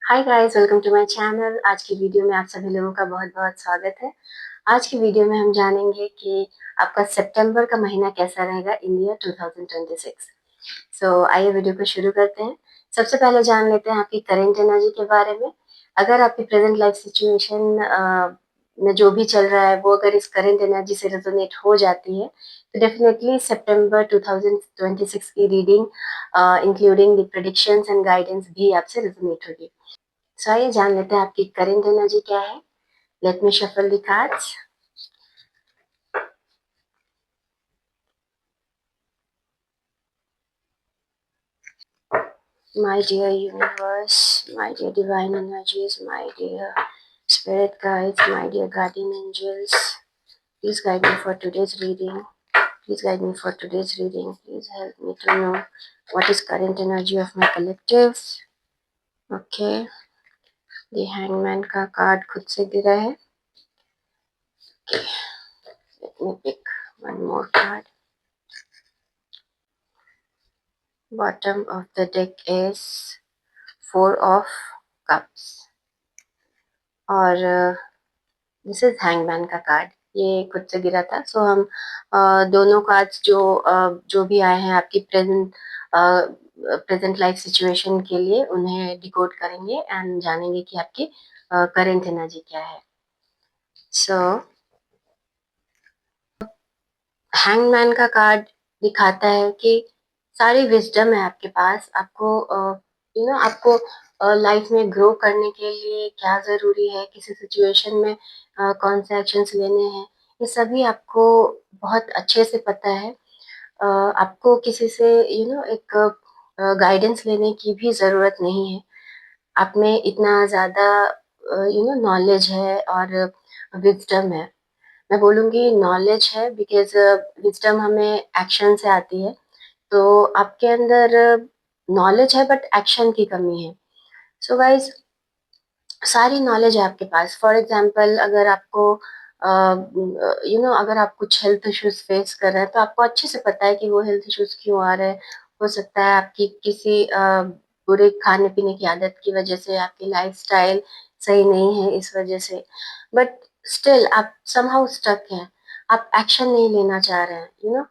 Hi guys, welcome to my channel. आज की video में आप सभी लोगों का बहुत-बहुत स्वागत है। आज की वीडियो में हम जानेंगे कि आपका सितंबर का महीना कैसा रहेगा इन ईयर 2026। आइए वीडियो को शुरू करते हैं। सबसे पहले जान लेते हैं आपकी करंट एनर्जी के बारे में। अगर आपकी प्रेजेंट लाइफ सिचुएशन में जो भी चल रहा है वो अगर इस करंट एनर्जी से रेजोनेट हो जाती है तो डेफिनेटली सितंबर 2026 की reading including the predictions and guidance भी आपसे रेजोनेट होगी। आइए जान लेते हैं आपकी करंट एनर्जी क्या है। Let me shuffle the cards. My dear universe, my dear divine energies, my dear spirit guides, my dear guardian angels, please guide me for today's reading. Please guide me for today's reading. Please help me to know what is current energy of my collective. Okay, the hangman का card खुद से गिरा है. Okay, let me pick one more card. Bottom of the deck is Four of Cups और this is hangman का card. ये खुद से गिरा था। हम दोनों कार्ड्स जो भी आए हैं आपकी प्रेजेंट लाइफ सिचुएशन के लिए उन्हें डिकोड करेंगे एंड जानेंगे कि आपकी करंट एनर्जी क्या है। हैंगमैन का कार्ड दिखाता है कि सारी विजडम है आपके पास। आपको आपको लाइफ में ग्रो करने के लिए क्या जरूरी है, किसी सिचुएशन में कौन से एक्शंस लेने हैं, ये सभी आपको बहुत अच्छे से पता है। आपको किसी से एक गाइडेंस लेने की भी जरूरत नहीं है। आप में इतना ज्यादा नॉलेज है और विजडम है। मैं बोलूँगी नॉलेज है बिकॉज़ विज़डम हमें एक्शन से आती है। तो आपके अंदर नॉलेज है बट एक्शन की कमी है। गाइज़, सारी नॉलेज है आपके पास। फॉर एग्ज़ाम्पल अगर आपको अगर आप कुछ हेल्थ इश्यूज़ फेस कर रहे हैं तो आपको अच्छे से पता है कि वो हेल्थ इश्यूज़ क्यों आ रहे हैं। हो सकता है आपकी किसी बुरे खाने-पीने की आदत की वज़ह से, आपकी लाइफ़स्टाइल सही नहीं है इस वज़ह से। बट स्टिल आप समहाउ स्टक हैं। आप एक्शन नहीं लेना चाह रहे हैं,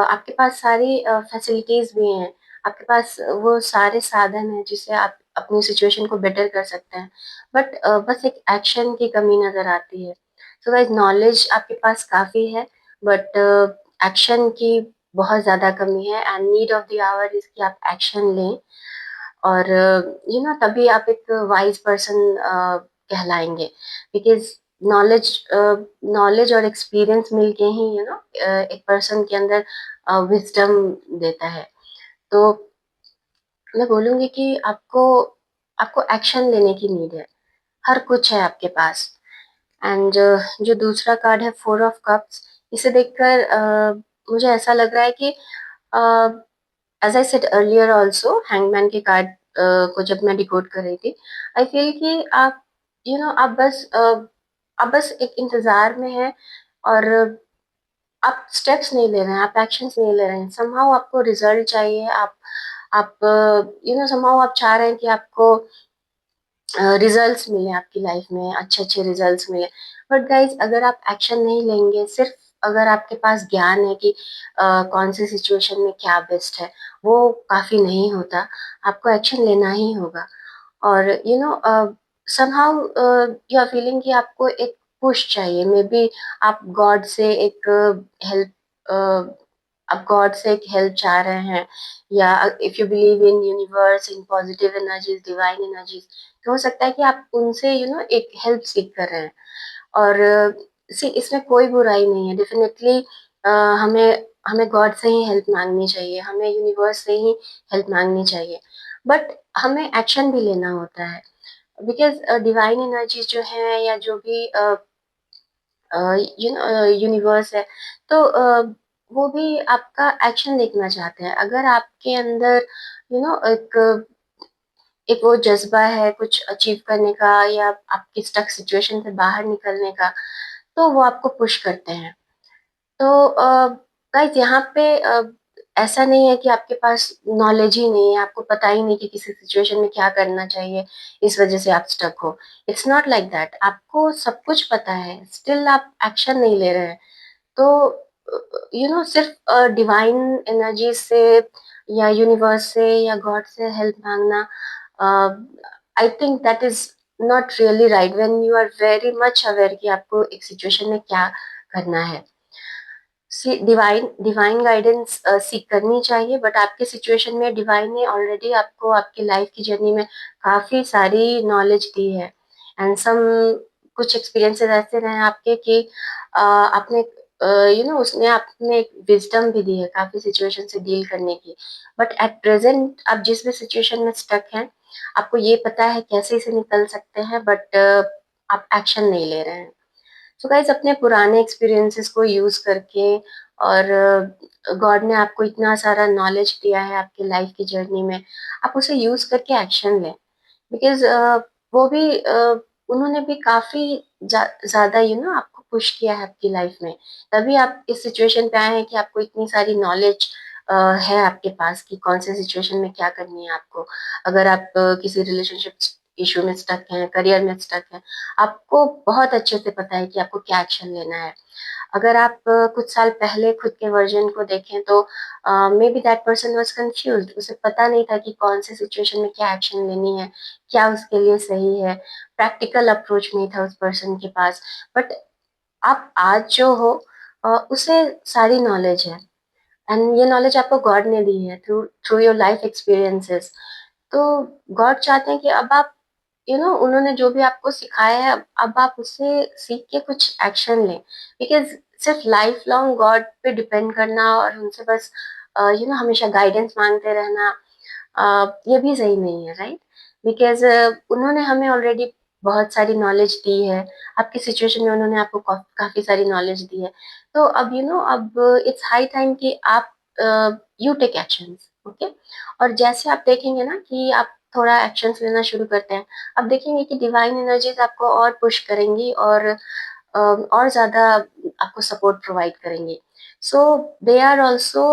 आपके पास सारी फैसिलिटीज़ भी हैं। आपके पास वो सारे साधन हैं जिससे आप अपनी सिचुएशन को बेटर कर सकते हैं। बट बस एक एक्शन की कमी नज़र आती है। गाइस, नॉलेज आपके पास काफ़ी है बट एक्शन की बहुत ज़्यादा कमी है and need of the hour is कि आप एक्शन लें और तभी आप एक वाइज़ पर्सन कहलाएँगे। बिकॉज़ नॉलेज नॉलेज और एक्सपीरियंस मिलके ही एक पर्सन के अंदर विज़डम देता है। तो मैं बोलूँगी कि आपको आपको एक्शन लेने की नीड है। हर कुछ है आपके पास। एंड जो दूसरा कार्ड है फोर ऑफ कप्स, इसे देखकर मुझे ऐसा लग रहा है कि as I said earlier also, hangman के कार्ड को जब मैं डिकोड कर रही थी, आई फील कि आप आप बस एक इंतजार में हैं और आप स्टेप्स नहीं ले रहे हैं, आप एक्शंस नहीं ले रहे हैं। समहाउ आपको रिजल्ट चाहिए। आप समहाउ आप चाह रहे हैं कि आपको रिजल्ट्स मिले आपकी लाइफ में, अच्छे-अच्छे रिजल्ट्स मिले। बट गाइज़, अगर आप एक्शन नहीं लेंगे, सिर्फ़ अगर आपके पास ज्ञान है कि कौन सी सिचुएशन में क्या बेस्ट है, वो काफ़ी नहीं होता। आपको एक्शन लेना ही होगा। और समहाउ यू आर फीलिंग कि आपको एक पुश चाहिए। मे बी आप गॉड से एक हेल्प आप गॉड से एक हेल्प चाह रहे हैं, या if you believe in universe, in positive energies, divine energies, तो हो सकता है कि आप उनसे एक हेल्प सीख कर रहे हैं। और सी, इसमें कोई बुराई नहीं है। डेफिनेटली हमें हमें गॉड से ही हेल्प मांगनी चाहिए, हमें यूनिवर्स से ही हेल्प मांगनी चाहिए। बट हमें एक्शन भी लेना होता है बिकॉज डिवाइन एनर्जीज जो है या जो भी यूनिवर्स है, तो वो भी आपका एक्शन देखना चाहते हैं। अगर आपके अंदर एक एक वो जज़्बा है कुछ अचीव करने का या आपकी स्टक सिचुएशन से बाहर निकलने का, तो वो आपको पुश करते हैं। तो गाइस, यहाँ पे ऐसा नहीं है कि आपके पास नॉलेज ही नहीं है, आपको पता ही नहीं कि किसी सिचुएशन में क्या करना चाहिए, इस वजह से आप स्टक हो। इट्स नॉट लाइक दैट, आपको सब कुछ पता है, स्टिल आप एक्शन नहीं ले रहे हैं। तो सिर्फ डिवाइन एनर्जी से या यूनिवर्स से या गॉड से हेल्प मांगना, I think that is not really right when you are very much aware कि आपको एक सिचुएशन में क्या करना है। डिवाइन डिवाइन गाइडेंस सीख करनी चाहिए, बट आपके सिचुएशन में डिवाइन ने ऑलरेडी आपको आपकी लाइफ की जर्नी में काफी सारी नॉलेज दी है। एंड सम कुछ एक्सपीरियंसेस ऐसे रहे हैं आपके कि आपने उसने आपने एक विजडम भी दी है काफी सिचुएशन से डील करने की। बट एट प्रेजेंट आप जिस भी सिचुएशन में स्टक हैं, आपको ये पता है कैसे इसे निकल सकते हैं, बट आप एक्शन नहीं ले रहे हैं। सो गाइस, अपने पुराने एक्सपीरियंसेस को यूज करके, और गॉड ने आपको इतना सारा नॉलेज दिया है आपकी लाइफ की जर्नी में, आप उसे यूज करके एक्शन लें। बिकॉज वो भी उन्होंने भी काफी ज्यादा आपको पुश किया है आपकी लाइफ में, तभी आप इस सिचुएशन पे आए हैं कि आपको इतनी सारी नॉलेज है आपके पास कि कौन से सिचुएशन में क्या करनी है आपको। अगर आप किसी रिलेशनशिप इशू में स्टक हैं, करियर में स्टक हैं, आपको बहुत अच्छे से पता है कि आपको क्या एक्शन लेना है। अगर आप कुछ साल पहले खुद के वर्जन को देखें तो may be that person was confused, उसे पता नहीं था कि कौन से सिचुएशन में क्या एक्शन लेनी है, क्या उसके लिए सही है। प्रैक्टिकल अप्रोच नहीं था उस पर्सन के पास। बट आप आज जो हो, उसे सारी नॉलेज है, एंड ये नॉलेज आपको गॉड ने दी है through through your life experiences. तो गॉड चाहते हैं कि अब आप उन्होंने जो भी आपको सिखाया है, अब आप उससे सीख के कुछ एक्शन लें। बिकॉज सिर्फ लाइफ लॉन्ग गॉड पे डिपेंड करना और उनसे बस हमेशा गाइडेंस मांगते रहना, ये भी सही नहीं है, राइट? बिकॉज उन्होंने हमें ऑलरेडी बहुत सारी नॉलेज दी है। आपकी सिचुएशन में उन्होंने आपको काफी सारी नॉलेज दी है। तो अब अब इट्स हाई टाइम कि आप यू टेक एक्शंस, ओके। और जैसे आप देखेंगे ना कि आप थोड़ा एक्शंस लेना शुरू करते हैं, आप देखेंगे कि डिवाइन एनर्जीज आपको और पुश करेंगी, और ज्यादा आपको सपोर्ट प्रोवाइड करेंगी। So they are also,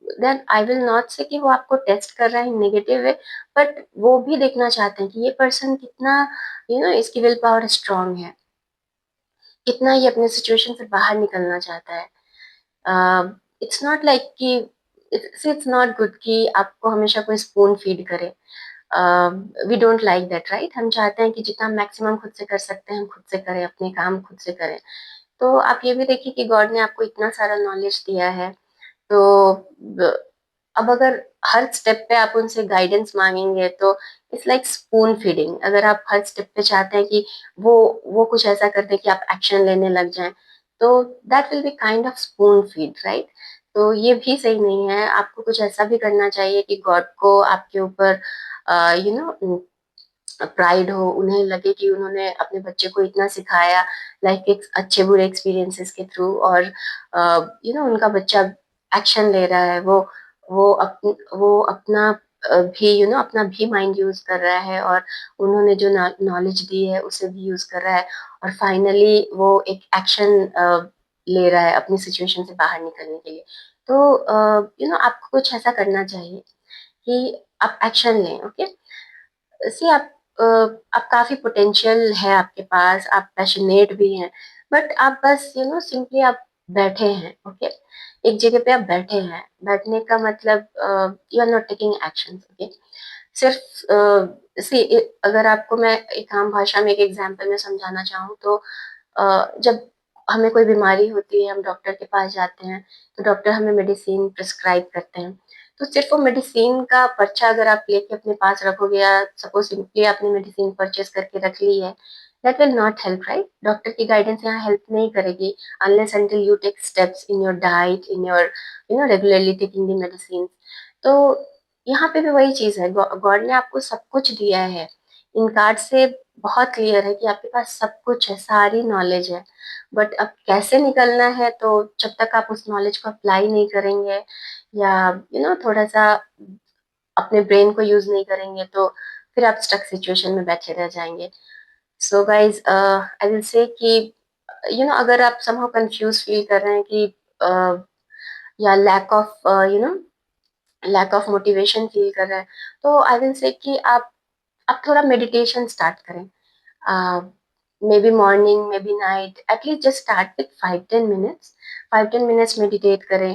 then I will not say कि वो आपको टेस्ट कर रहे हैं नेगेटिव वे, बट वो भी देखना चाहते हैं कि ये पर्सन कितना इसकी विल पावर स्ट्रांग है, कितना ये अपने सिचुएशन से बाहर निकलना चाहता है। इट्स नॉट लाइक कि इट्स नॉट गुड कि आपको हमेशा कोई स्पून फीड करे। We don't like that, right? हम चाहते हैं कि जितना मैक्सिमम खुद से कर सकते हैं हम खुद से करें, अपने काम खुद से करें। तो आप ये भी देखिए कि गॉड ने आपको इतना सारा नॉलेज दिया है। तो अब अगर हर स्टेप पे आप उनसे गाइडेंस मांगेंगे तो इट्स लाइक स्पून फीडिंग। अगर आप हर स्टेप पे चाहते हैं कि वो वो कुछ ऐसा कर दे कि आप एक्शन लेने लग जाएं, तो that will be kind of spoon feed, right? तो ये भी सही नहीं है। आपको कुछ ऐसा भी करना चाहिए कि गॉड को आपके ऊपर यू नो प्राइड हो, उन्हें लगे कि उन्होंने अपने बच्चे को इतना सिखाया लाइफ के अच्छे बुरे एक्सपीरियंसेस के थ्रू, और उनका बच्चा एक्शन ले रहा है, वो अपना भी अपना भी माइंड यूज कर रहा है, और उन्होंने जो नॉलेज दी है उसे भी यूज कर रहा है, और फाइनली वो एक एक्शन ले रहा है अपनी सिचुएशन से बाहर निकलने के लिए। तो आपको कुछ ऐसा करना चाहिए कि आप एक्शन लें, ओके। सी आप काफी पोटेंशियल है आपके पास, आप पैशनेट भी हैं, बट आप बस सिंपली आप बैठे हैं, ओके। एक जगह पे आप बैठे हैं, बैठने का मतलब you are not taking action, okay. सिर्फ सी अगर आपको मैं एक आम भाषा में एक एग्जांपल में समझाना चाहूँ तो जब हमें कोई बीमारी होती है, हम डॉक्टर के पास जाते हैं, तो डॉक्टर हमें मेडिसिन प्रिस्क्राइब करते हैं। तो सिर्फ वो मेडिसिन का पर्चा अगर आप लेके अपने पास रखोगे, या सपोज सिंपली आपने मेडिसिन परचेज करके रख ली है, that will not help, right? Doctor की गाइडेंस यहाँ हेल्प नहीं करेगी unless until you take steps in your diet, in your regularly taking the medicine. तो यहाँ पे भी वही चीज है, गॉड ने आपको सब कुछ दिया है। इन कार्ड से बहुत क्लियर है कि आपके पास सब कुछ है, सारी नॉलेज है। बट अब कैसे निकलना है, तो जब तक आप उस नॉलेज को अप्लाई नहीं करेंगे, या थोड़ा सा अपने ब्रेन को यूज नहीं करेंगे, तो फिर आप स्टक सिचुएशन में बैठे रह जाएंगे। So guys, I will say कि अगर आप समहाउ कंफ्यूज फील कर रहे हैं कि या lack of lack of motivation feel कर रहा है, तो आई विल से कि आप थोड़ा मेडिटेशन स्टार्ट करें। May be morning, may be night, at least just start with 5-10 minutes. 5-10 minutes meditate करें।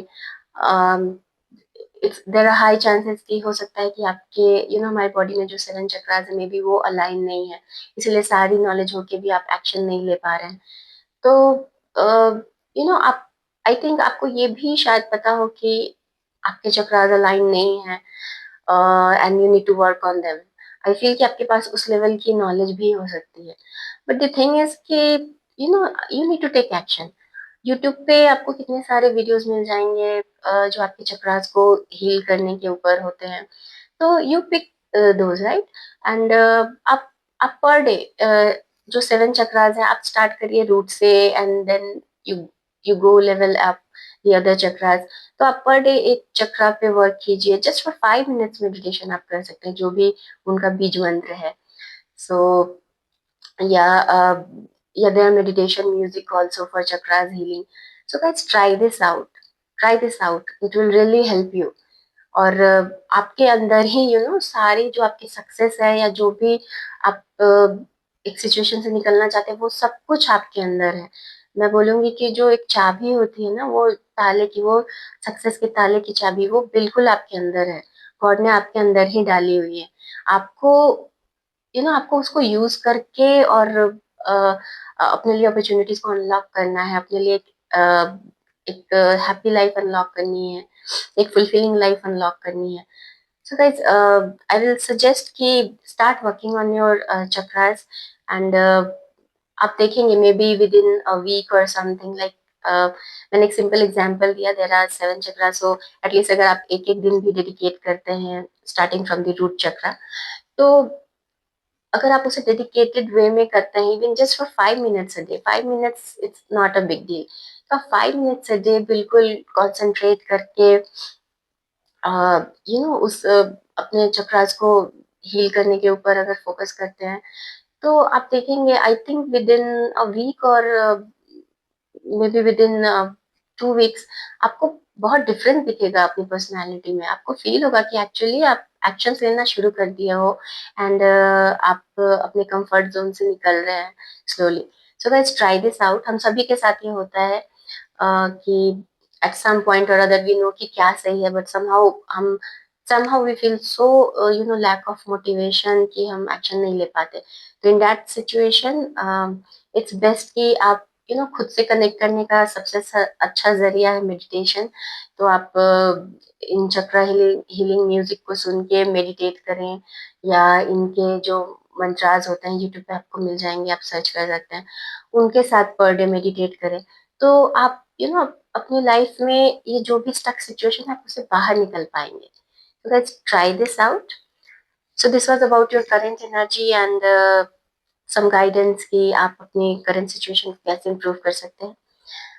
It's there are high chances कि हो सकता है कि आपके हमारी बॉडी में जो 7 चक्रास है, मे बी वो अलाइन नहीं है, इसलिए सारी नॉलेज होके भी आप एक्शन नहीं ले पा रहे हैं। तो आप, आई थिंक आपको ये भी शायद पता हो कि आपके चक्रास अलाइन नहीं है, and you need to work on them. I feel कि आपके पास उस लेवल की नॉलेज भी हो सकती है, बट द थिंग इज कि you need to take action. YouTube पे आपको कितने सारे वीडियोस मिल जाएंगे जो आपके चक्रास को हील करने के ऊपर होते हैं। तो you pick those, right? And आप पर डे जो 7 चक्रास है, आप स्टार्ट करिए रूट से, and then you you go level up the other chakras. तो आप पर डे एक चक्रा पे वर्क कीजिए, जस्ट फॉर 5 मिनट्स मेडिटेशन आप कर सकते हैं, जो भी उनका बीज मंत्र है। सो yeah there are meditation music also for chakras healing. So guys, try this out, it will really help you. और आपके अंदर ही सारी जो आपकी सक्सेस है, या जो भी आप एक सिचुएशन से निकलना चाहते हैं, वो सब कुछ आपके अंदर है। मैं बोलूंगी कि जो एक चाबी होती है ना, वो ताले की, वो सक्सेस के ताले की चाबी, वो बिल्कुल आपके अंदर है। गॉड ने आपके अंदर ही डाली हुई है। आपको आपको उसको यूज करके और अपने लिए अपॉर्चुनिटीज को अनलॉक करना है, अपने लिए एक हैप्पी लाइफ अनलॉक करनी है, एक फुलफिलिंग लाइफ अनलॉक करनी है। So guys, I will suggest कि start working on your chakras, and आप देखेंगे may be within a week और समथिंग लाइक, मैंने एक सिंपल एग्जांपल दिया, there are 7 chakras, so at least अगर आप एक एक दिन भी डेडिकेट करते हैं starting from the root chakra, तो अगर आप उसे डेडिकेटेड वे में करते हैं, even just for 5 minutes a day, 5 minutes it's not a big deal. तो 5 मिनट्स अ डे बिल्कुल कॉन्सेंट्रेट करके उस अपने चक्रास को हील करने के ऊपर अगर फोकस करते हैं, तो आप देखेंगे, I think within a week और may be within 2 weeks, आपको बहुत डिफरेंस दिखेगा अपनी पर्सनालिटी में। आपको फील होगा कि एक्चुअली आप एक्शंस लेना शुरू कर दिए हो, एंड आप अपने कंफर्ट जोन से निकल रहे हैं slowly. So guys, try this out. हम सभी के साथ ये होता है कि एट सम पॉइंट और अदर वी नो कि क्या सही है, but somehow we feel so lack of motivation कि हम एक्शन नहीं ले पाते। तो in that situation it's best कि आप खुद से कनेक्ट करने का सबसे अच्छा जरिया है मेडिटेशन। तो आप इन चक्रा हीलिंग म्यूजिक को सुन के मेडिटेट करें, या इनके जो मंत्रास होते हैं यूट्यूब पे आपको मिल जाएंगे, आप सर्च कर सकते हैं, उनके साथ पर डे मेडिटेट करें। तो आप अपनी लाइफ में ये जो भी स्टक सिचुएशन है, आप उससे बाहर निकल पाएंगे। So let's try this out. So this was about your current energy and some guidance कि आप अपनी current situation को कैसे improve कर सकते हैं।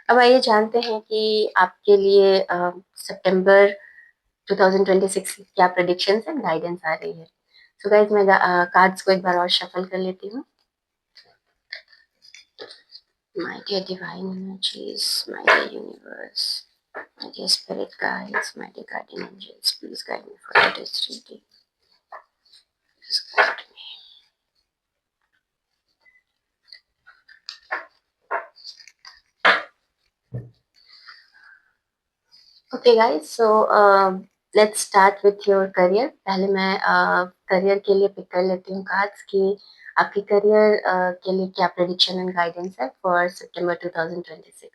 अब आइए जानते हैं कि आपके लिए सितंबर 2026 की क्या predictions and guidance आ रही है। So guys, मैं कार्ड्स को एक बार और shuffle कर लेती हूँ। My dear divine energies, my dear universe, my dear spirit guides, my dear guardian angels, please guide me for today's reading. Please guide me. Okay guys, so let's start with your career. पहले मैं career के लिए pick कर लेती हूँ cards कि आपकी career के लिए क्या प्रेडिक्शन एंड गाइडेंस है for September 2026।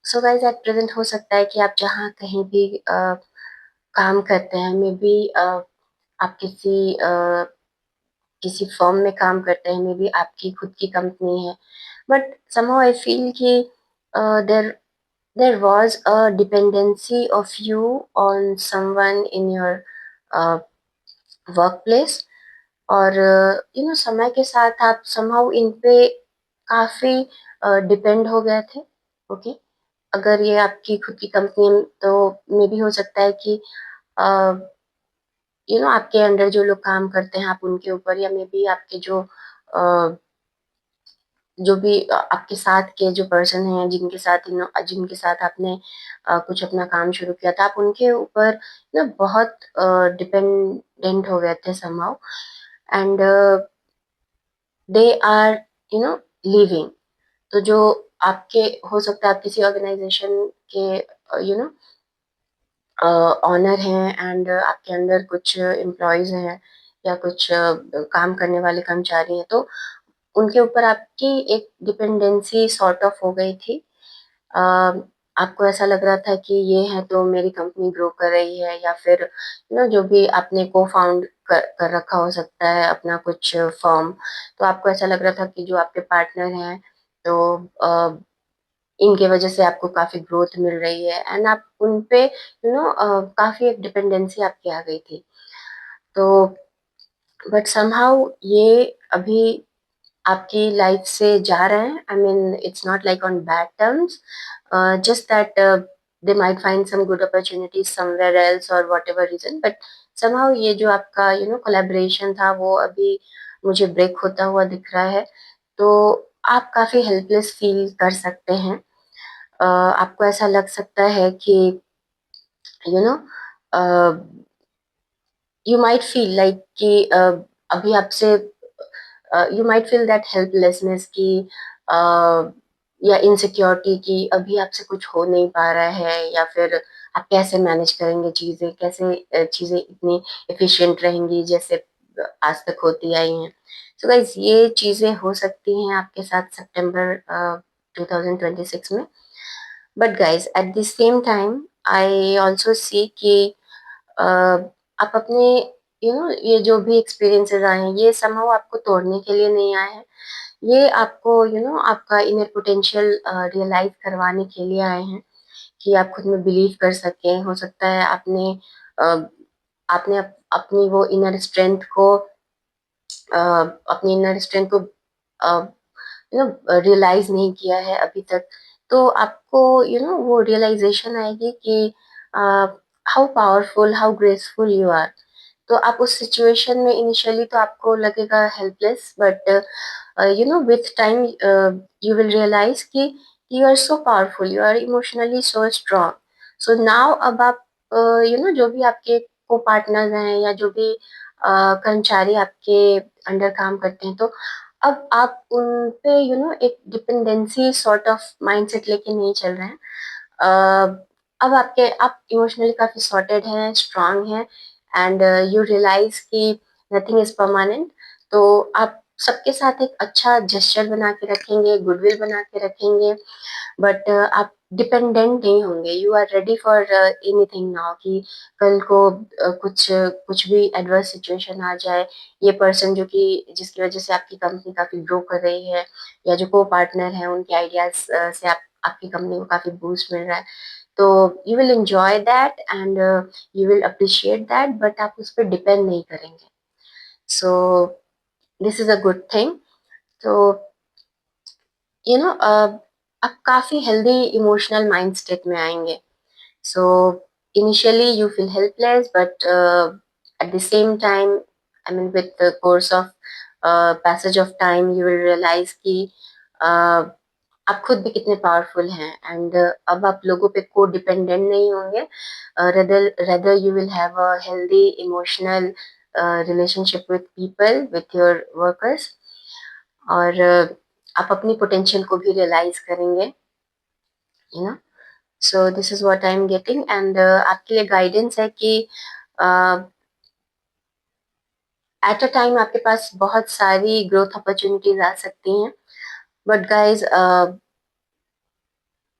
So guys, at present हो सकता है कि आप जहाँ कहीं भी काम करते हैं, मे बी आप किसी फर्म में काम करते हैं, मे बी आपकी खुद की कंपनी है, बट somehow I feel कि there was a dependency of you on someone in your uh, workplace, और समय के साथ आप somehow इन पे काफी डिपेंड हो गए थे। ओके, अगर ये आपकी खुद की कंपनी है, तो मे भी हो सकता है कि आपके अंडर जो लोग काम करते हैं, आप उनके ऊपर, या मे बी आपके जो जो भी आपके साथ के जो पर्सन हैं जिनके साथ आपने कुछ अपना काम शुरू किया था, आप उनके ऊपर ना बहुत डिपेंडेंट हो गए थे somehow, and they are living. तो जो आपके हो सकता है आप किसी ऑर्गेनाइजेशन के यू नो ऑनर हैं, एंड आपके अंडर कुछ एम्प्लॉयज हैं या कुछ काम करने वाले कर्मचारी हैं, तो उनके ऊपर आपकी एक डिपेंडेंसी सॉर्ट ऑफ हो गई थी। अ, आपको ऐसा लग रहा था कि ये है तो मेरी कंपनी ग्रो कर रही है, या फिर जो भी आपने को फाउंड कर रखा हो सकता है अपना कुछ फर्म, तो आपको ऐसा लग रहा था कि जो आपके पार्टनर हैं, तो इनके वजह से आपको काफी ग्रोथ मिल रही है, एंड आप उन पे काफी एक डिपेंडेंसी आपकी आ गई थी। तो बट समहाउ ये अभी आपकी लाइफ से जा रहे हैं। I mean it's not like on bad terms, just that they might find some good opportunities somewhere else और whatever reason, but somehow ये जो आपका कोलैबोरेशन था वो अभी मुझे ब्रेक होता हुआ दिख रहा है। तो आप काफी हेल्पलेस फील कर सकते हैं। आपको ऐसा लग सकता है कि you know you might feel like कि अभी आपसे you might feel that helplessness की या इनसिक्योरिटी की अभी आपसे कुछ हो नहीं पा रहा है, या फिर आप कैसे मैनेज करेंगे चीजें, कैसे चीजें इतनी एफिशिएंट रहेंगी जैसे आज तक होती आई हैं। सो गाइस, ये चीजें हो सकती हैं आपके साथ सितंबर 2026 में। But guys, eight the same time I also see कि आप अपने ये जो भी एक्सपीरियंसेस आए हैं, ये समहाउ आपको तोड़ने के लिए नहीं आए हैं। ये आपको आपका इनर पोटेंशियल रियलाइज करवाने के लिए आए हैं, कि आप खुद में बिलीव कर सकें। हो सकता है आपने अपनी वो इनर स्ट्रेंथ को अपनी इनर स्ट्रेंथ को रियलाइज नहीं किया है अभी तक। तो आपको वो रियलाइजेशन आएगी कि how powerful, how graceful you are. तो आप उस सिचुएशन में इनिशियली तो आपको लगेगा helpless, but with time you will realize कि you are so powerful, you are emotionally so strong. So now अब आप जो भी आपके को पार्टनर्स हैं या जो भी कर्मचारी आपके अंडर काम करते हैं, तो अब आप उन पे एक डिपेंडेंसी सॉर्ट ऑफ माइंडसेट लेके नहीं चल रहे हैं। अब आप इमोशनली काफी सॉर्टेड हैं, स्ट्रांग हैं, एंड यू रियलाइज कि नथिंग इज परमानेंट। तो आप सबके साथ एक अच्छा जेस्चर बना के रखेंगे, गुडविल बना के रखेंगे, बट आप डिपेंडेंट नहीं होंगे। You are ready for anything now, कि कल को कुछ भी एडवर्स सिचुएशन आ जाए, ये पर्सन जो कि जिसकी वजह से आपकी कंपनी काफी ग्रो कर रही है, या जो को पार्टनर है उनके आइडियाज से आपकी कंपनी को काफी बूस्ट मिल रहा है, तो you will enjoy that, and you will appreciate that, but आप उस पर डिपेंड नहीं करेंगे। So this is a good thing. तो आप काफी हेल्दी इमोशनल माइंड स्टेट में आएंगे। So initially you feel helpless, but at the same time, I mean with the course of passage of time, you will realise कि आप खुद भी कितने पावरफुल हैं, एंड अब आप लोगों पे को डिपेंडेंट नहीं होंगे। Rather you will have a healthy emotional relationship with people, with your workers, और आप अपनी पोटेंशियल को भी रियलाइज करेंगे। You know so this is what I am getting, and आपके लिए गाइडेंस है कि एट अ टाइम आपके पास बहुत सारी ग्रोथ अपॉर्चुनिटीज आ सकती हैं, but guys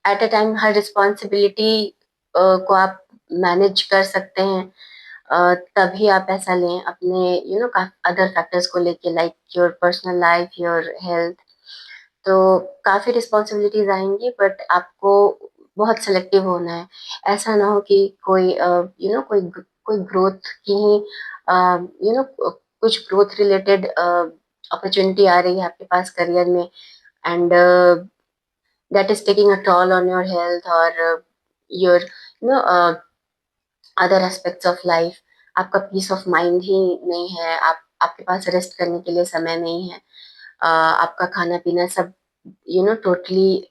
at a time her responsibility को आप मैनेज कर सकते हैं, तभी आप ऐसा लें अपने अदर फैक्टर्स को लेके, like your personal life, your health. तो काफी रिस्पॉन्सिबिलिटीज आएंगी, बट आपको बहुत सेलेक्टिव होना है। ऐसा ना हो कि कोई कोई ग्रोथ की ही कुछ ग्रोथ रिलेटेड अपॉर्चुनिटी आ रही है आपके पास करियर में, and that is taking a toll on your health, or your other aspects of life। आपका पीस ऑफ माइंड ही नहीं है, आपके पास रेस्ट करने के लिए समय नहीं है, आपका खाना पीना सब टोटली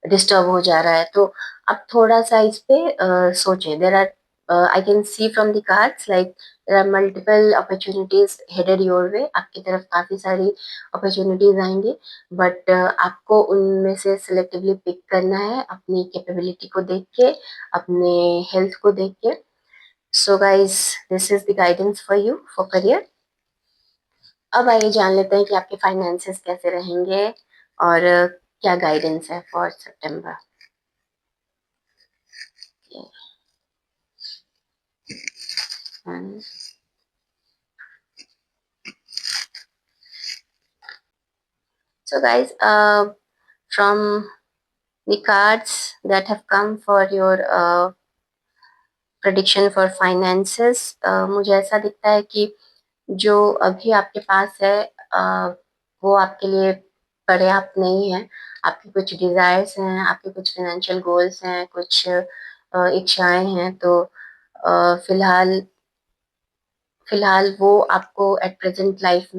डिस्टर्ब हो जा रहा है। तो आप थोड़ा सा इस पे सोचें। There are I can see from the cards like there are multiple opportunities headed your way. आपकी तरफ काफी सारी अपॉर्चुनिटीज आएंगी, बट आपको उनमें से सिलेक्टिवली पिक करना है अपनी कैपेबिलिटी को देख के, अपने हेल्थ को देख के। So guys, this is the guidance for you for career. अब आइए जान लेते हैं कि आपके फाइनेंसेस कैसे रहेंगे और क्या गाइडेंस है for September. So guys, from the cards that have come for your prediction for finances, मुझे ऐसा दिखता है कि जो अभी आपके पास है वो आपके लिए पर्याप्त नहीं है। आपकी कुछ डिजायर्स हैं, आपके कुछ फाइनेंशियल गोल्स हैं, कुछ इच्छाएं हैं। तो फिलहाल फिलहाल वो आपको एट प्रेजेंट लाइफ,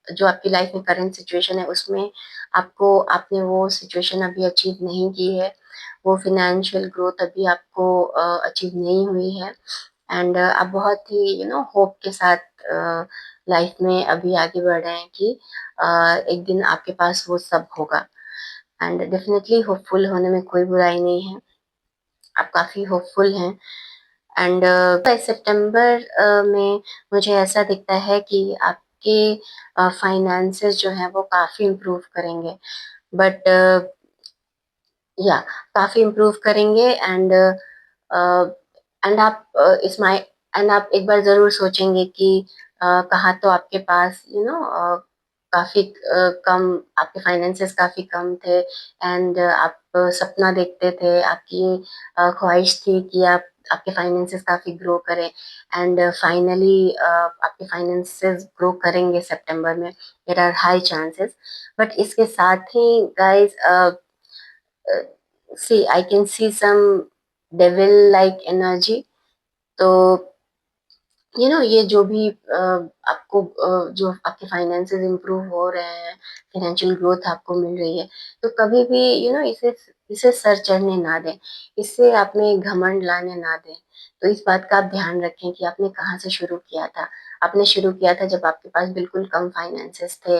जो आपकी लाइफ में करंट सिचुएशन है उसमें आपको आपने वो सिचुएशन अभी अचीव नहीं की है। वो फाइनेंशियल ग्रोथ अभी आपको अचीव नहीं हुई है। एंड आप बहुत ही होप के साथ लाइफ में अभी आगे बढ़ रहे हैं कि एक दिन आपके पास वो सब होगा। एंड डेफिनेटली होपफुल होने में कोई बुराई नहीं है, आप काफी होपफुल हैं। एंड सितंबर में मुझे ऐसा दिखता है कि आपके फाइनेंसेस जो हैं वो काफी इम्प्रूव करेंगे। बट या काफी इम्प्रूव करेंगे। एंड आप इसमाइ एंड आप एक बार जरूर सोचेंगे कि कहाँ तो आपके पास काफी कम, आपके फाइनेंसेस काफी कम थे। एंड आप सपना देखते थे, आपकी ख्वाहिश थी कि आप आपके फाइनेंसेस काफी ग्रो करें। एंड फाइनली आपके फाइनेंसेस ग्रो करेंगे सितंबर में, there are high chances. But इसके साथ ही guys, see I can see some devil like energy. तो ये जो भी आपको जो आपके फाइनेंसेस इंप्रूव हो रहे हैं, फाइनेंशियल ग्रोथ आपको मिल रही है, तो कभी भी इसे इसे सर चढ़ने ना दें, इससे आप में घमंड लाने ना दें। तो इस बात का आप ध्यान रखें कि आपने कहाँ से शुरू किया था। आपने शुरू किया था जब आपके पास बिल्कुल कम फाइनेंसेस थे,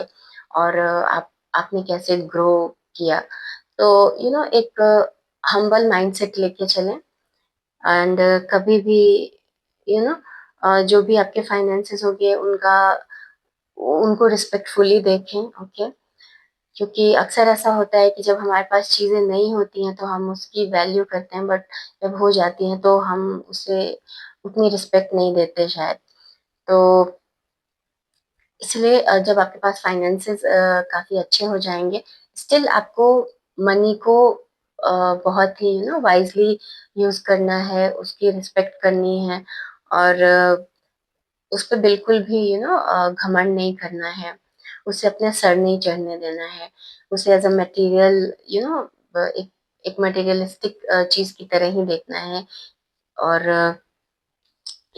और आपने कैसे ग्रो किया। तो एक हम्बल माइंडसेट लेके चलें। एंड कभी भी यू नो जो भी आपके फाइनेंसेस हो गए उनका उनको रिस्पेक्टफुली देखें। ओके, क्योंकि अक्सर ऐसा होता है कि जब हमारे पास चीजें नहीं होती हैं तो हम उसकी वैल्यू करते हैं, बट जब हो जाती हैं तो हम उसे उतनी रिस्पेक्ट नहीं देते शायद। तो इसलिए जब आपके पास फाइनेंसेस काफी अच्छे हो जाएंगे, स्टिल आपको मनी को बहुत ही वाइजली यूज करना है, उसकी रिस्पेक्ट करनी है। और उस पर बिल्कुल भी घमंड नहीं करना है, उसे अपने सर नहीं चढ़ने देना है। उसे एज अ मटेरियल, एक एक मटेरियलिस्टिक चीज की तरह ही देखना है। और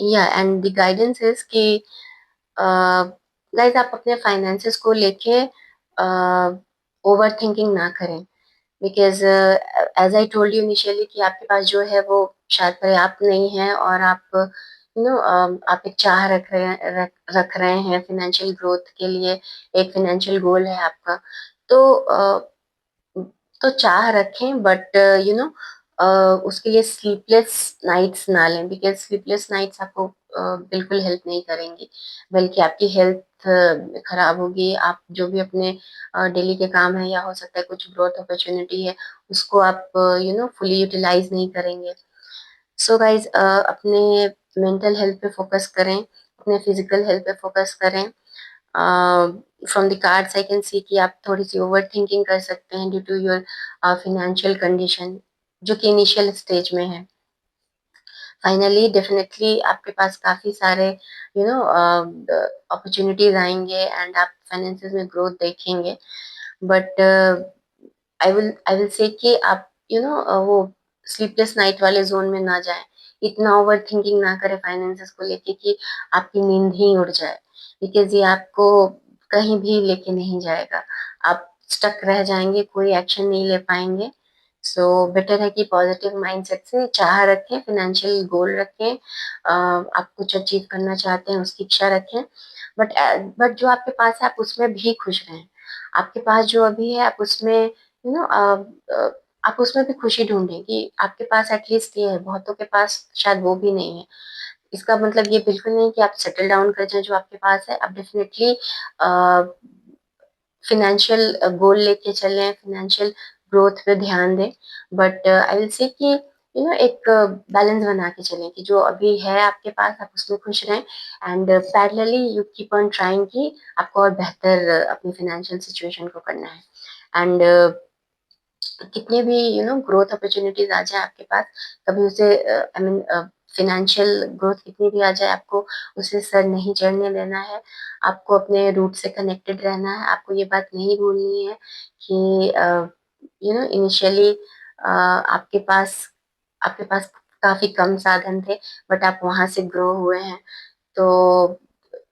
या एंड द गाइडेंस इज कि गाइस, आप अपने फाइनेंसेस को लेके ओवर थिंकिंग ना करें। Because as I told you initially कि आपके पास जो है वो शायद पर्याप्त नहीं है, और आप आप एक चाह रख रहे हैं फाइनेंशियल ग्रोथ के लिए। एक फाइनेंशियल गोल है आपका। तो तो चाह रखें, बट उसके लिए स्लीपलेस नाइट्स ना लें। बिकॉज स्लीपलेस नाइट्स आपको बिल्कुल हेल्प नहीं करेंगी, बल्कि आपकी हेल्थ खराब होगी। आप जो भी अपने डेली के काम है, या हो सकता है कुछ ग्रोथ अपॉर्चुनिटी है, उसको आप फुली यूटिलाइज नहीं करेंगे। सो गाइज, अपने मेंटल हेल्थ पे फोकस करें, अपने फिजिकल हेल्थ पे फोकस करें। From the cards I can see कि आप थोड़ी सी ओवर थिंकिंग कर सकते हैं due to your financial condition, जो कि इनिशियल स्टेज में है। फाइनली डेफिनेटली आपके पास काफी सारे अपॉर्चुनिटीज आएंगे, एंड आप फाइनेंसेस में ग्रोथ देखेंगे। बट आई विल से कि आप वो स्लीपलेस नाइट वाले जोन में ना जाएं। इतना ओवर थिंकिंग ना करें फाइनेंसेस को लेके कि आपकी नींद ही उड़ जाए। बिकॉज ये आपको कहीं भी लेके नहीं जाएगा। आप स्टक रह जाएँगे, कोई एक्शन नहीं ले पाएँगे। सो बेटर है कि पॉजिटिव माइंडसेट से चाह रखें, फाइनेंशियल गोल रखें, आप कुछ अचीव करना चाहते हैं, उसकी इच्छा रखें, बट जो आपके पास है, आप उसमें भी खुश रहें। आपके पास जो अभी है, आप उसमें आप उसमें भी खुशी ढूँढें कि आपके पास एटलीस्ट ये है, बहुतों के पास शायद वो भी नहीं है। इसका मतलब ये बिल्कुल नहीं कि आप सेटल डाउन कर जाएँ जो आपके पास है, आप डेफिनिटली फाइनेंशियल गोल लेके चलें, फाइनेंशियल ग्रोथ पे ध्यान दें। बट आई विल से कि एक बैलेंस बना के चलें कि जो अभी है आपके पास आप उसमें खुश रहें, and parallelly you keep on trying कि आपको और बेहतर अपनी फाइनेंशियल सिचुएशन को करना है। एंड कितने भी ग्रोथ अपॉर्चुनिटीज आ जाए आपके पास, कभी उसे आई मीन फाइनेंशियल ग्रोथ कितनी भी आ जाए, आपको उसे सर नहीं चढ़ने देना है। आपको अपने रूट से कनेक्टेड रहना है। आपको ये बात नहीं भूलनी है कि इनिशियली आपके पास काफी कम साधन थे, बट आप वहां से ग्रो हुए हैं। तो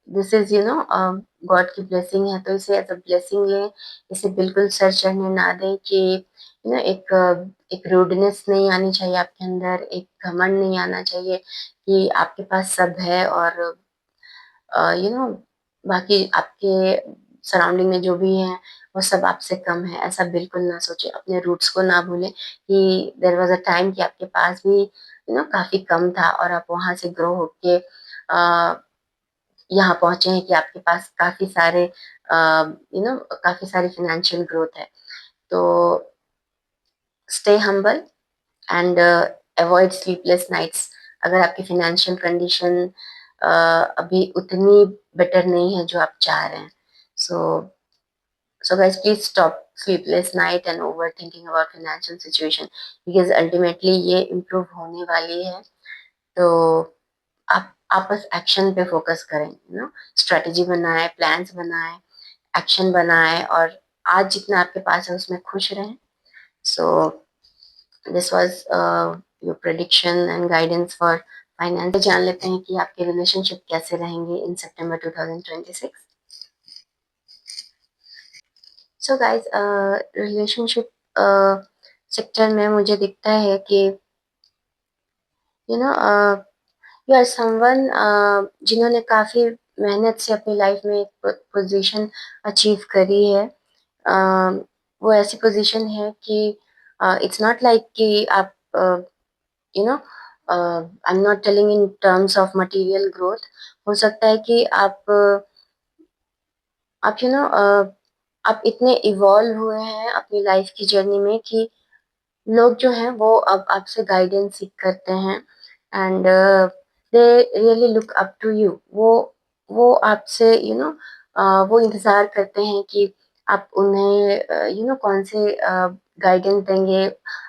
दिस इज गॉड की ब्लेसिंग है, तो इसे एज अ ब्लेसिंग लें। इसे बिल्कुल सर चढ़ने ना दें कि एक रूडनेस नहीं आनी चाहिए आपके अंदर, एक घमंड नहीं आना चाहिए कि आपके पास सब है और बाकी आपके सराउंडिंग में जो भी है वो सब आपसे कम है। ऐसा बिल्कुल ना सोचें, अपने रूट्स को ना भूलें कि देयर वाज अ टाइम कि आपके पास भी काफी कम था और आप वहां से ग्रो होके यहाँ पहुंचे हैं कि आपके पास काफी सारी फाइनेंशियल ग्रोथ है। तो stay humble and avoid sleepless nights. अगर आपकी फाइनेंशियल कंडीशन अभी उतनी बेटर नहीं है जो आप चाह रहे हैं, सो guys, please stop sleepless night and overthinking about financial situation, because ultimately ये improve होने वाली है। तो आप बस एक्शन पे फोकस करें, स्ट्रेटेजी बनाएं, प्लान्स बनाएं, एक्शन बनाएं, और आज जितना आपके पास है उसमें खुश रहें। So this was your prediction and guidance for finance. जान लेते हैं कि आपके रिलेशनशिप कैसे रहेंगे in September 2026। So guys, relationship sector में मुझे दिखता है कि you know you are someone जिन्होंने काफी मेहनत से अपनी लाइफ में एक पोजीशन अचीव करी है। वो ऐसी पोजीशन है कि इट्स नॉट लाइक कि आप you know I am not telling in terms of material growth. हो सकता है कि आप आप इतने इवॉल्व हुए हैं अपनी लाइफ की जर्नी में कि लोग जो हैं वो अब आपसे गाइडेंस सीख करते हैं, and they really look up to you. वो आपसे वो इंतजार करते हैं कि आप उन्हें कौन से गाइडेंस देंगे,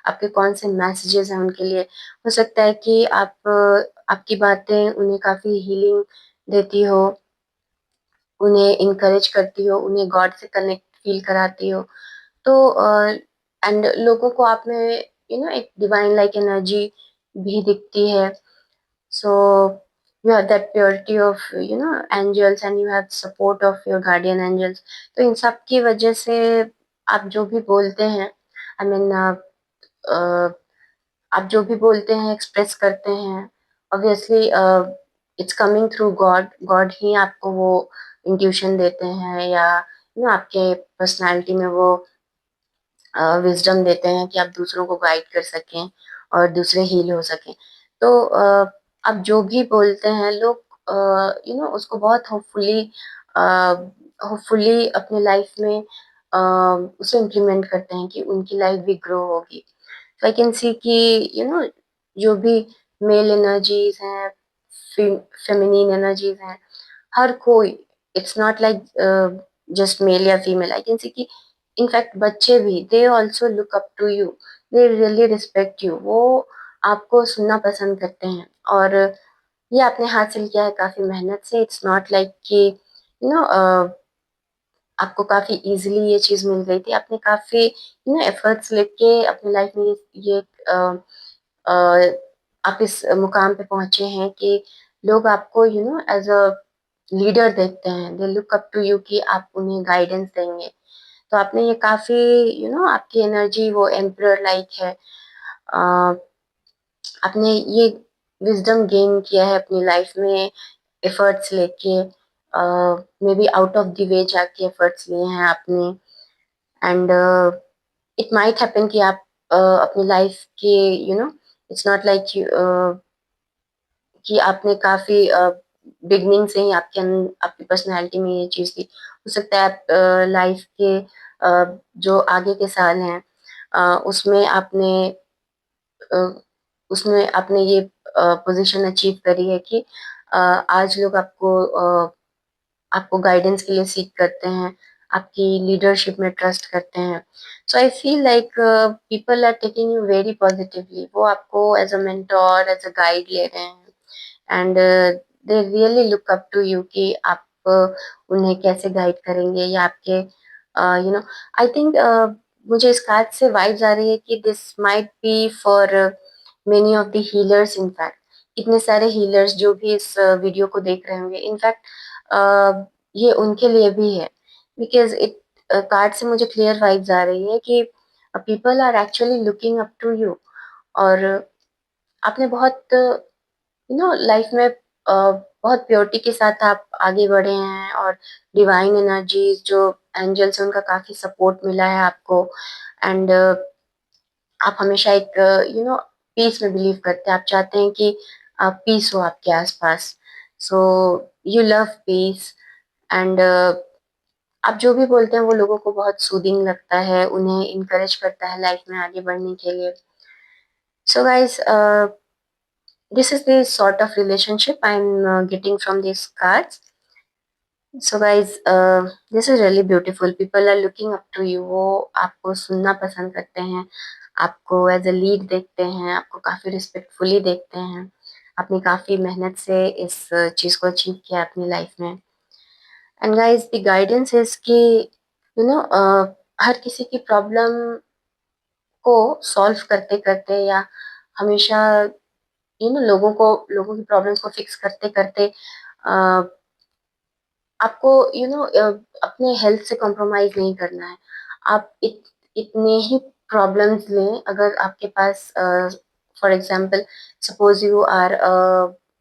आपके कौन से मैसेजेस हैं उनके लिए। हो सकता है कि आपकी बातें उन्हें काफी हीलिंग देती हो, उन्हें इनकरेज करती हो, उन्हें गॉड से कनेक्ट फील कराती हो। तो एंड लोगों को आप में एक डिवाइन लाइक एनर्जी भी दिखती है। So you have that purity of angels, and you have support of your guardian angels. तो इन सब की वजह से आप जो भी बोलते हैं, आई मीन आप जो भी बोलते हैं, एक्सप्रेस करते हैं, obviously it's coming through God. God ही आपको वो इंट्यूशन देते हैं, या आपके पर्सनालिटी में वो विजडम देते हैं कि आप दूसरों को गाइड कर सकें और दूसरे हील हो सकें। तो आप जो भी बोलते हैं, लोग उसको बहुत होपफुली अपने लाइफ में उसे इम्प्लीमेंट करते हैं कि उनकी लाइफ भी ग्रो होगी। तो आई कैन सी कि जो भी मेल एनर्जीज हैं, फेमिनिन एनर्जीज हैं, हर कोई, it's not like just male या फीमेल। आई कैन सी कि इनफैक्ट बच्चे भी, they also look up to you, they really respect you. वो आपको सुनना पसंद करते हैं, और ये आपने हासिल किया है काफी मेहनत से। इट्स नॉट लाइक कि आपको काफी इजीली ये चीज मिल गई थी। आपने काफी एफर्ट्स लेके अपनी लाइफ में ये अ, आप इस मुकाम पे पहुंचे हैं कि लोग आपको एज अ लीडर देखते हैं, they look up to you कि आप उन्हें गाइडेंस देंगे। तो आपने ये काफ़ी आपकी एनर्जी वो एम्परर लाइक है। अ, आपने ये विज़डम गेन किया है अपनी लाइफ में एफर्ट्स लेके, may be out of the way जाके एफर्ट्स लिए हैं आपने। एंड इट माइट हैपन कि आप अपनी लाइफ के इट्स नॉट लाइक कि आपने काफ़ी बिगनिंग से ही आपकी पर्सनैलिटी में ये चीज़ थी। हो सकता है आप लाइफ के जो आगे के साल हैं उसमें अ, आपने ये पोजीशन अचीव करी है कि आज लोग आपको गाइडेंस के लिए सीक करते हैं, आपकी लीडरशिप में ट्रस्ट करते हैं। So I feel like people are taking you very positively, वो आपको as a mentor as a guide ले रहे हैं। And they really look up to you कि आप उन्हें कैसे गाइड करेंगे या आपके आई थिंक मुझे इस कार्ड से वाइब्स आ रही है कि this might be for many of the healers. In fact इतने सारे हीलर्स जो भी इस वीडियो को देख रहे होंगे, इनफैक्ट ये उनके लिए भी है। बिकॉज इट कार्ड से मुझे क्लियर वाइब्स आ रही है कि people are actually looking up to you. और आपने बहुत लाइफ में बहुत प्योरिटी के साथ आप आगे बढ़े हैं, और डिवाइन एनर्जीज जो एंजल्स हैं उनका काफी सपोर्ट मिला है आपको। एंड आप हमेशा एक पीस में बिलीव करते हैं, आप चाहते हैं कि पीस हो आपके आसपास। So you love piece. And आप जो भी बोलते हैं वो लोगों को बहुत सूदिंग लगता है, उन्हें इनकरेज करता है लाइफ में आगे बढ़ने के लिए। So guys, this is the sort of relationship I'm getting from these cards. So guys, this is really beautiful. People are looking up to you. वो आपको सुनना पसंद करते हैं, आपको एज अ लीड देखते हैं, आपको काफी रिस्पेक्टफुली देखते हैं। आपने काफी मेहनत से इस चीज को अचीव किया अपनी लाइफ में। And guys, the guidance is कि हर किसी की प्रॉब्लम को सॉल्व करते करते, या हमेशा लोगों की प्रॉब्लम्स को फिक्स करते करते आपको अपने हेल्थ से कॉम्प्रोमाइज नहीं करना है। आप इतने ही प्रॉब्लम्स लें, अगर आपके पास for example suppose you are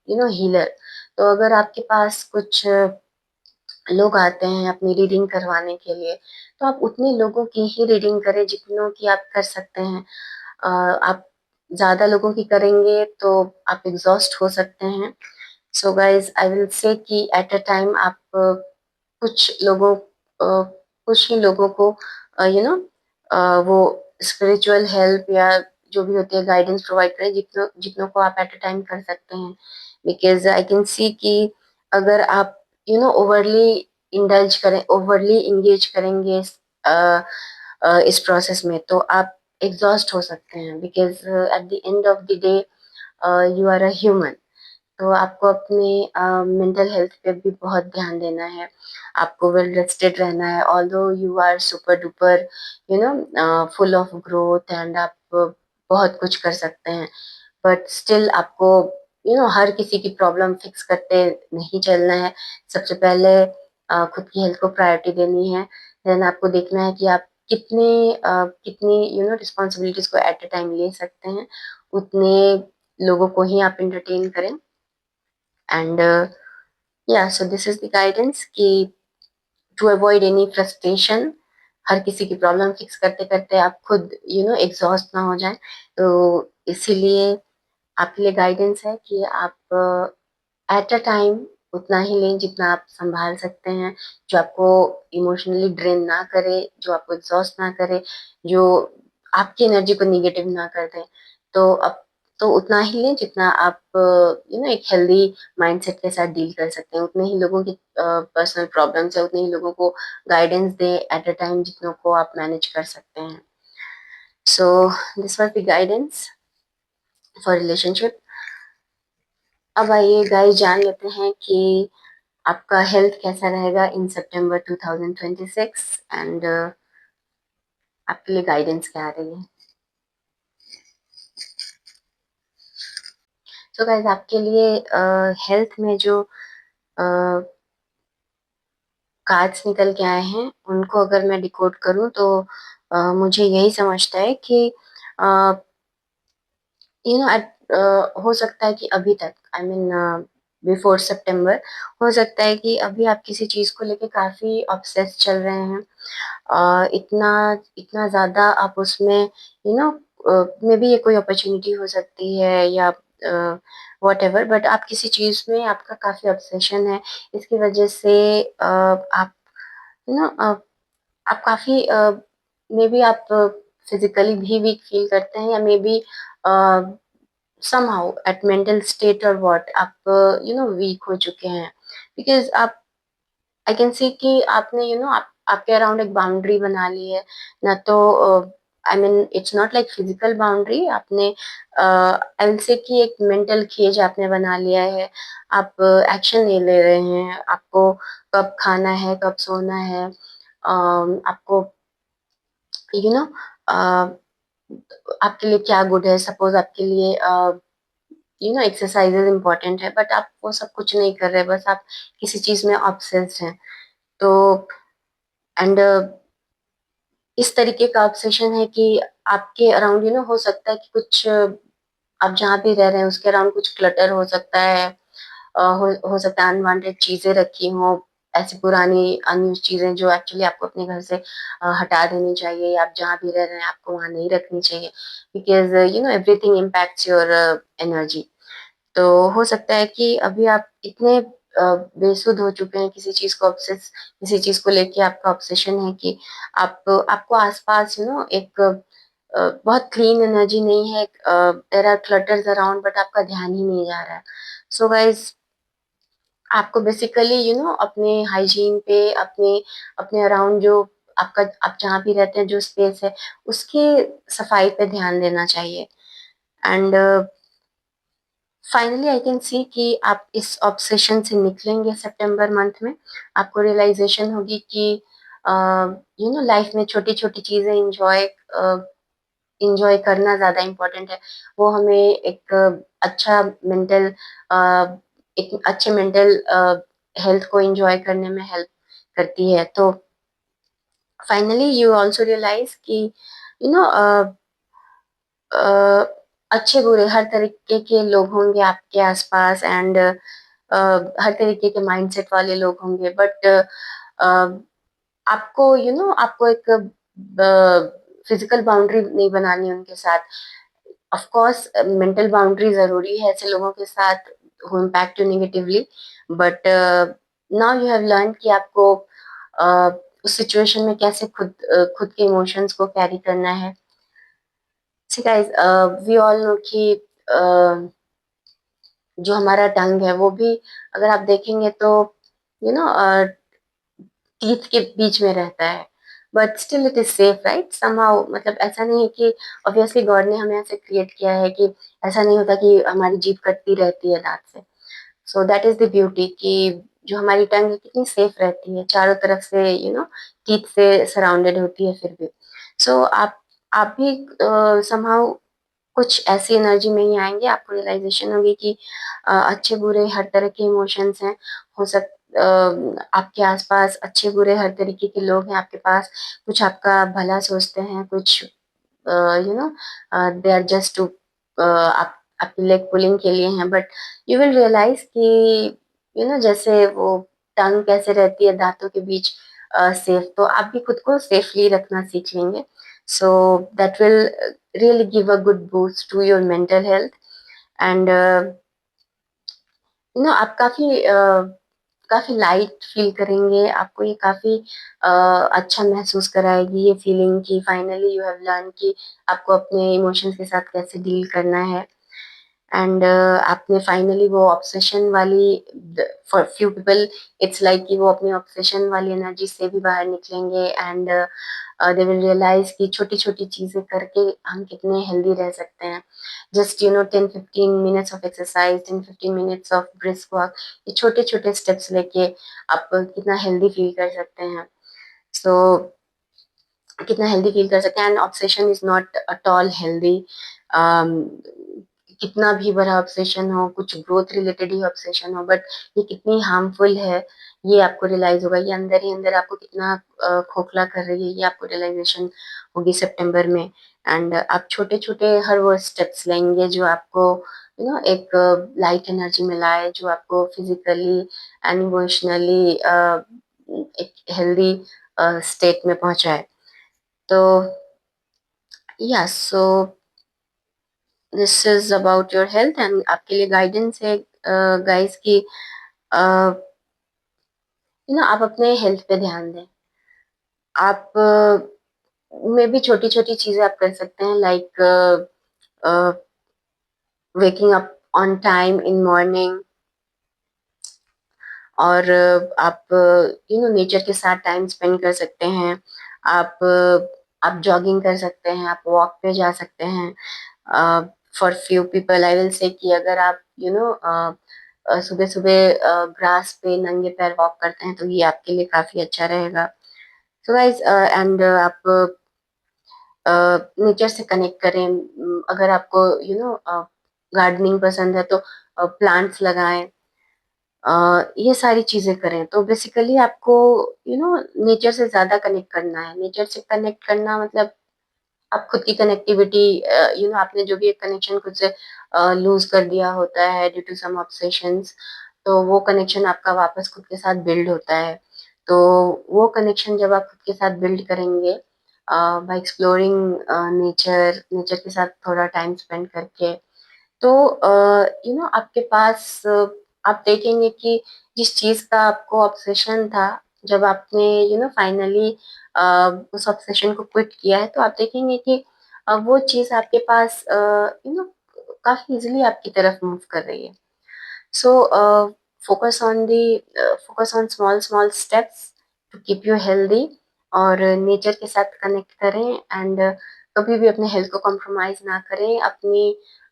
healer, तो अगर आपके पास कुछ लोग आते हैं अपनी रीडिंग करवाने के लिए, तो आप उतने लोगों की ही रीडिंग करें जितनों की आप कर सकते हैं। आप ज्यादा लोगों की करेंगे तो आप एग्जॉस्ट हो सकते हैं। So guys, I will say कि एट अ टाइम आप कुछ लोगों कुछ ही लोगों को वो स्पिरिचुअल हेल्प या जो भी होती है गाइडेंस प्रोवाइड करें, जितनों जितनों को आप एट अ टाइम कर सकते हैं। बिकॉज आई कैन सी कि अगर आप ओवरली इंडल्ज करें, ओवरली इंगेज करेंगे इस प्रोसेस में, तो आप एग्जॉस्ट हो सकते हैं। Because at the end of the day you are a human. तो आपको अपने मेंटल हेल्थ पे भी बहुत ध्यान देना है, आपको वेल रेस्टेड रहना है। Although you are super duper full of growth, and आप बहुत कुछ कर सकते हैं, बट स्टिल आपको हर किसी की प्रॉब्लम फिक्स करते नहीं चलना है। सबसे पहले खुद की हेल्थ को प्रायोरिटी देनी है। देन आपको देखना है कि आप कितनी रिस्पॉन्सिबिलिटीज को एट अ टाइम ले सकते हैं, उतने लोगों को ही आप एंटरटेन करें। एंड या सो दिस इज द गाइडेंस कि टू अवॉइड एनी फ्रस्ट्रेशन, हर किसी की प्रॉब्लम फिक्स करते करते आप खुद एग्जॉस्ट ना हो जाए। तो इसीलिए आपके लिए गाइडेंस है कि आप एट अ टाइम उतना ही लें जितना आप संभाल सकते हैं, जो आपको इमोशनली ड्रेन ना करे, जो आपको एग्जॉस्ट ना करे, जो आपकी एनर्जी को निगेटिव ना कर दे। तो अब तो उतना ही लें जितना आप एक हेल्दी माइंडसेट के साथ डील कर सकते हैं। उतने ही लोगों की पर्सनल प्रॉब्लम्स है, उतने ही लोगों को गाइडेंस दें एट अ टाइम जितनों को आप मैनेज कर सकते हैं। सो this was the guidance for relationship. अब आइए गाइस, जान लेते हैं कि आपका हेल्थ कैसा रहेगा इन सितंबर 2026। एंड आपके लिए गाइडेंस क्या आ रही है। सो गाइस, आपके लिए हेल्थ में जो कार्ड्स निकल के आए हैं, उनको अगर मैं डिकोड करूँ तो मुझे यही समझता है कि अ, हो सकता है कि अभी तक आई मीन बिफोर सितंबर हो सकता है कि अभी आप किसी चीज़ को लेके काफ़ी ऑब्सेस चल रहे हैं। इतना इतना ज़्यादा आप उसमें मे बी ये कोई अपॉर्चुनिटी हो सकती है या व्हाटएवर, बट आप किसी चीज़ में आपका काफ़ी ऑब्सेशन है। इसकी वजह से आप यू नो अ, आप काफ़ी मे बी आप फिज़िकली भी वीक फ़ील करते हैं या may be somehow at mental state or what आप वीक हो चुके हैं बिकॉज आप आई कैन सी कि आपने आप आपके अराउंड एक बाउंड्री बना ली है ना तो आई mean it's not like physical boundary आपने आई विल से कि एक मेंटल केज आपने बना लिया है आप एक्शन नहीं ले रहे हैं आपको कब खाना है कब सोना है आपको यू नो आपके लिए क्या गुड है सपोज आपके लिए एक्सरसाइजेज इंपॉर्टेंट है बट आप वो सब कुछ नहीं कर रहे बस आप किसी चीज में ऑब्सेस्ड हैं तो एंड इस तरीके का ऑब्सेशन है कि आपके अराउंड हो सकता है कि कुछ आप जहाँ भी रह रहे हैं उसके अराउंड कुछ क्लटर हो सकता है हो सकता है अनवांटेड चीजें रखी हों ऐसी पुरानी अनयूज चीजें जो एक्चुअली आपको अपने घर से हटा देनी चाहिए या आप जहाँ भी रह रहे हैं आपको वहाँ नहीं रखनी चाहिए because everything impacts your energy तो हो सकता है कि अभी आप इतने बेसुध हो चुके हैं किसी चीज को लेके आपका ऑब्सेशन है कि आपको आसपास एक बहुत क्लीन एनर्जी नहीं है there are clutters around but आपका ध्यान ही नहीं जा रहा है सो गाइस आपको बेसिकली अपने हाइजीन पे अपने अपने अराउंड जो आपका आप जहाँ भी रहते हैं जो स्पेस है उसकी सफाई पे ध्यान देना चाहिए and finally I can see कि आप इस ऑब्सेशन से निकलेंगे सितंबर मंथ में आपको रियलाइजेशन होगी कि लाइफ में छोटी छोटी चीजें इंजॉय करना ज्यादा इम्पोर्टेंट है वो हमें एक अच्छा मेंटल एक अच्छे मेंटल हेल्थ को इंजॉय करने में हेल्प करती है तो फाइनली यू ऑल्सो रियलाइज कि यू नो अच्छे बुरे हर तरीके के लोग होंगे आपके आसपास एंड हर तरीके के माइंडसेट वाले लोग होंगे बट आपको आपको एक फिजिकल बाउंड्री नहीं बनानी उनके साथ ऑफ कोर्स मेंटल बाउंड्री जरूरी है ऐसे लोगों के साथ who impact you negatively but now you have learn कि आपको उस सिचुएशन में कैसे खुद के इमोशंस को कैरी करना है see guys we all know कि जो हमारा टंग है वो भी अगर आप देखेंगे तो यू नो टीथ के बीच में रहता है but still it is safe right somehow मतलब ऐसा नहीं है कि ऑब्वियसली गॉड ने हमें ऐसे क्रिएट किया है कि ऐसा नहीं होता कि हमारी जीभ कटती रहती है दांत से so that is the beauty कि जो हमारी टंग है कितनी सेफ रहती है चारों तरफ से टीथ से सराउंडेड होती है फिर भी सो आप भी समहाउ कुछ ऐसी एनर्जी में ही आएंगे आपको रियलाइजेशन होगी कि अच्छे बुरे हर तरह के इमोशंस हैं हो सक आपके आसपास अच्छे बुरे हर तरीके के लोग हैं आपके पास कुछ आपका भला सोचते हैं कुछ दे आर जस्ट टू आप आपकी लेग पुलिंग के लिए हैं बट यू विल रियलाइज कि जैसे वो टंग कैसे रहती है दांतों के बीच सेफ तो आप भी खुद को सेफली रखना सीख लेंगे so that will really give a good boost to your mental health and आप काफी लाइट फील करेंगे आपको ये काफी अच्छा महसूस कराएगी ये फीलिंग कि फाइनली यू हैव लर्न कि आपको अपने इमोशंस के साथ कैसे डील करना है एंड आपने फाइनली वो ऑब्सेशन वाली for few people it's like कि वो अपनी ऑब्सेशन वाली एनर्जी से भी बाहर निकलेंगे एंड दे विल रियलाइज कि छोटी छोटी चीजें करके हम कितने हेल्दी रह सकते हैं just 10-15 minutes of exercise 10-15 minutes of brisk walk ये छोटे छोटे स्टेप्स लेके आप कितना हेल्दी फील कर सकते हैं सो कितना हेल्दी फील कर सकते हैं and obsession is not at all healthy कितना भी बड़ा ऑब्सेशन हो, कुछ ग्रोथ रिलेटेड ही ऑब्सेशन हो, बट ये कितनी हार्मफुल है ये आपको रियलाइज होगा। ये अंदर ही अंदर आपको कितना खोखला कर रही है, ये आपको रियलाइजेशन होगी सितंबर में। एंड आप छोटे छोटे हर वो स्टेप्स लेंगे जो आपको एक लाइट एनर्जी में लाए, जो आपको फिजिकली एंड इमोशनली एक हेल्दी स्टेट में पहुंचाए। तो या सो this is about your health, and आपके लिए गाइडेंस है गाइस की आप अपने हेल्थ पे ध्यान दें। आप में भी छोटी छोटी चीजें आप कर सकते हैं, like waking up on time in morning, और आप नेचर के साथ टाइम स्पेंड कर सकते हैं। आप आप जॉगिंग कर सकते हैं, आप वॉक पे जा सकते हैं। For few people I will say कि अगर आप सुबह सुबह ग्रास पे नंगे पैर वॉक करते हैं तो ये आपके लिए काफी अच्छा रहेगा। सो गाइस, एंड आप नेचर से कनेक्ट करें। अगर आपको गार्डनिंग पसंद है तो प्लांट्स लगाएं। ये सारी चीजें करें। तो बेसिकली आपको नेचर से ज्यादा कनेक्ट करना है। नेचर से कनेक्ट करना मतलब आप खुद की कनेक्टिविटी, आपने जो भी एक कनेक्शन खुद से लूज कर दिया होता है ड्यू टू सम ऑब्सेशंस, तो वो कनेक्शन आपका वापस खुद के साथ बिल्ड होता है। तो वो कनेक्शन जब आप खुद के साथ बिल्ड करेंगे बाय एक्सप्लोरिंग नेचर, नेचर के साथ थोड़ा टाइम स्पेंड करके, तो आपके पास आप देखेंगे कि जिस चीज का आपको ऑब्सेशन था, जब आपने फाइनली उस ऑब्सेशन को क्विट किया है, तो आप देखेंगे कि वो चीज आपके पास काफी इजीली आपकी तरफ मूव कर रही है। So focus on the focus on small small steps to keep you healthy, और नेचर के साथ कनेक्ट करें। एंड कभी भी अपने हेल्थ को कॉम्प्रोमाइज ना करें।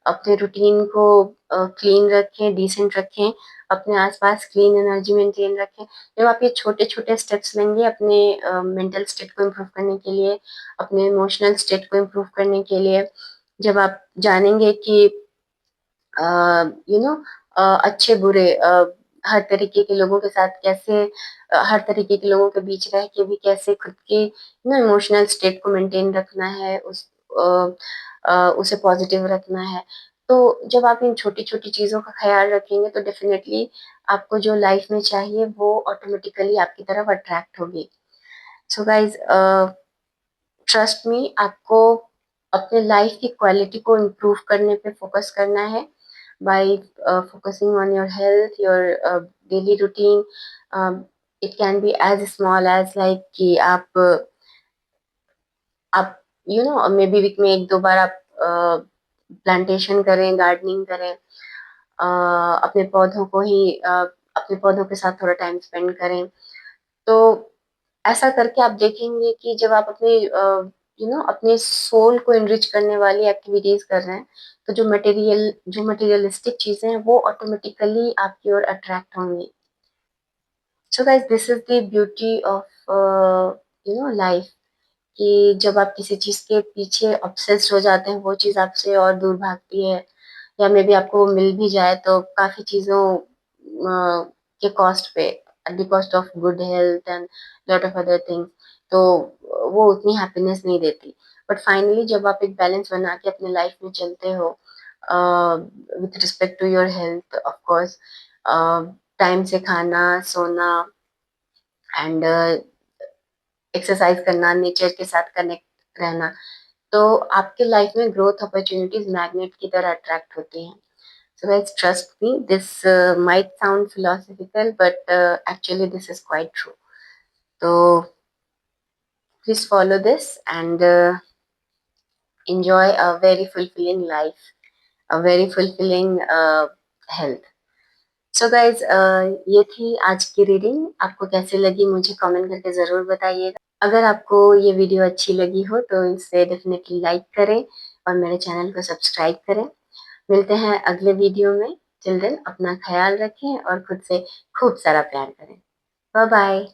अपने रूटीन को क्लीन रखें, डिसेंट रखें, अपने आसपास क्लीन एनर्जी मेंटेन रखें। जब आप ये छोटे छोटे स्टेप्स लेंगे अपने मेंटल स्टेट को इम्प्रूव करने के लिए, अपने इमोशनल स्टेट को इम्प्रूव करने के लिए, जब आप जानेंगे कि यू नो अच्छे बुरे हर तरीके के लोगों के साथ कैसे, हर तरीके के लोगों के बीच रह के भी कैसे खुद के इमोशनल स्टेट को मेंटेन रखना है, उसे पॉजिटिव रखना है। तो जब आप इन छोटी छोटी चीजों का ख्याल रखेंगे तो डेफिनेटली आपको जो लाइफ में चाहिए वो ऑटोमेटिकली आपकी तरफ अट्रैक्ट होगी। सो गाइज, ट्रस्ट मी, आपको अपने लाइफ की क्वालिटी को इम्प्रूव करने पे फोकस करना है by focusing on your health, your daily routine. It can be as small as like कि आप मे बी वीक में एक दो बार आप प्लांटेशन करें, गार्डनिंग करें, अपने पौधों को ही अपने पौधों के साथ थोड़ा टाइम स्पेंड करें। तो ऐसा करके आप देखेंगे कि जब आप अपने सोल को इनरिच करने वाली एक्टिविटीज कर रहे हैं, तो जो मटेरियलिस्टिक चीजें हैं वो ऑटोमेटिकली आपकी ओर अट्रैक्ट होंगी। So guys, this is the beauty of life, कि जब आप किसी चीज के पीछे ऑब्सेस्ड हो जाते हैं वो चीज आपसे और दूर भागती है, या मे बी आपको वो मिल भी जाए तो काफी चीजों के कॉस्ट पे, at the cost of good health and lot of other things, तो वो उतनी हैप्पीनेस नहीं देती। बट फाइनली जब आप एक बैलेंस बना के अपने लाइफ में चलते हो with respect to your health, of course, time से खाना, सोना, एंड एक्सरसाइज करना, नेचर के साथ कनेक्ट रहना, तो आपके लाइफ में ग्रोथ अपॉर्चुनिटीज मैग्नेट की तरह अट्रैक्ट होती हैं। So guys, trust me, this might sound philosophical, but actually this is quite true. So please follow this and enjoy a very fulfilling life, a very fulfilling health. So guys, ये थी आज की reading. आपको कैसी लगी मुझे comment करके ज़रूर बताइएगा। अगर आपको ये वीडियो अच्छी लगी हो तो इसे डेफिनेटली लाइक करें और मेरे चैनल को सब्सक्राइब करें। मिलते हैं अगले वीडियो में। टिल देन अपना ख्याल रखें और खुद से खूब सारा प्यार करें। Bye bye.